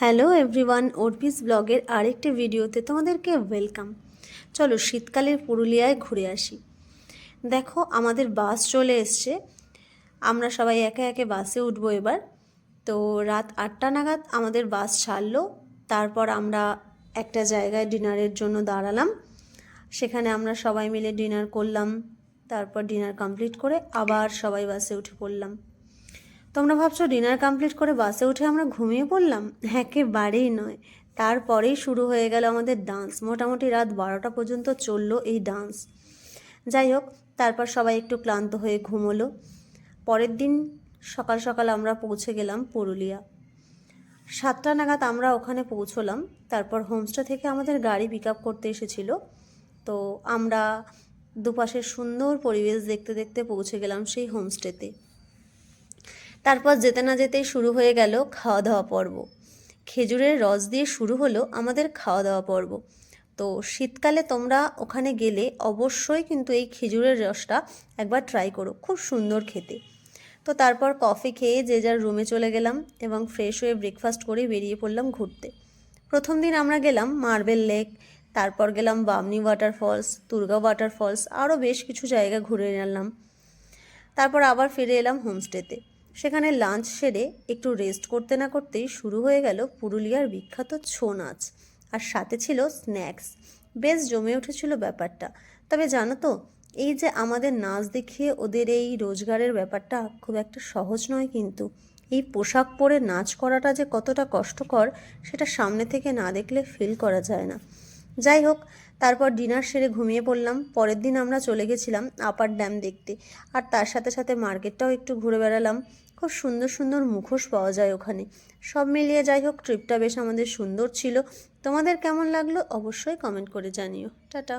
Hello everyone, অর্পিস ব্লগের আরেকটি ভিডিওতে তোমাদেরকে ওয়েলকাম। চলো শীতকালের পুরুলিয়ায় ঘুরে আসি। দেখো আমাদের বাস চলে এসছে, আমরা সবাই একে একে বাসে উঠবো এবার। তো রাত 8টা নাগাদ আমাদের বাস ছাড়লো। তারপর আমরা একটা জায়গায় ডিনারের জন্য দাঁড়ালাম, সেখানে আমরা সবাই মিলে ডিনার করলাম। তারপর ডিনার কমপ্লিট করে আবার সবাই বাসে উঠে পড়লাম। তোমরা ভাবছো ডিনার কমপ্লিট করে বাসে উঠে আমরা ঘুমিয়ে পড়লাম? একেবারেই নয়, তারপরেই শুরু হয়ে গেল আমাদের ডান্স। মোটামুটি রাত 12টা পর্যন্ত চললো এই ডান্স। যাই হোক, তারপর সবাই একটু ক্লান্ত হয়ে ঘুমোলো। পরের দিন সকাল সকাল আমরা পৌঁছে গেলাম পুরুলিয়া। 7টা নাগাদ আমরা ওখানে পৌঁছলাম। তারপর হোমস্টে থেকে আমাদের গাড়ি পিক আপ করতে এসেছিলো। তো আমরা দুপাশের সুন্দর পরিবেশ দেখতে দেখতে পৌঁছে গেলাম সেই হোমস্টেতে। তারপর যেতে না যেতেই শুরু হয়ে গেল খাওয়া দাওয়া পর্ব। খেজুরের রস দিয়ে শুরু হলো আমাদের খাওয়া দাওয়া পর্ব। তো শীতকালে তোমরা ওখানে গেলে অবশ্যই কিন্তু এই খেজুরের রসটা একবার ট্রাই করো, খুব সুন্দর খেতে। তো তারপর কফি খেয়ে যে যার রুমে চলে গেলাম এবং ফ্রেশ হয়ে ব্রেকফাস্ট করে বেরিয়ে পড়লাম ঘুরতে। প্রথম দিন আমরা গেলাম মার্বেল লেক, তারপর গেলাম বামনি ওয়াটারফলস, দুর্গা ওয়াটারফলস, আরও বেশ কিছু জায়গা ঘুরে নিলাম। তারপর আবার ফিরে এলাম হোমস্টেতে। সেখানে লাঞ্চ সেরে একটু রেস্ট করতে না করতেই শুরু হয়ে গেল পুরুলিয়ার বিখ্যাত ছৌ নাচ, আর সাথে ছিল স্ন্যাক্স। বেশ জমে উঠেছিল ব্যাপারটা। তবে জানো তো, এই যে আমাদের নাচ দেখিয়ে ওদের এই রোজগারের ব্যাপারটা খুব একটা সহজ নয় কিন্তু। এই পোশাক পরে নাচ করাটা যে কতটা কষ্টকর সেটা সামনে থেকে না দেখলে ফিল করা যায় না। যাই হোক, তারপর ডিনার সেরে ঘুমিয়ে পড়লাম। পরের দিন আমরা চলে গেছিলাম আপার ড্যাম দেখতে, আর তার সাথে সাথে মার্কেটটাও একটু ঘুরে বেড়ালাম। খুব সুন্দর সুন্দর মুখোশ পাওয়া যায় ওখানে। সব মিলিয়ে যাই হোক, ট্রিপটা বেশ আমাদের সুন্দর ছিল। তোমাদের কেমন লাগলো অবশ্যই কমেন্ট করে জানিও। টাটা।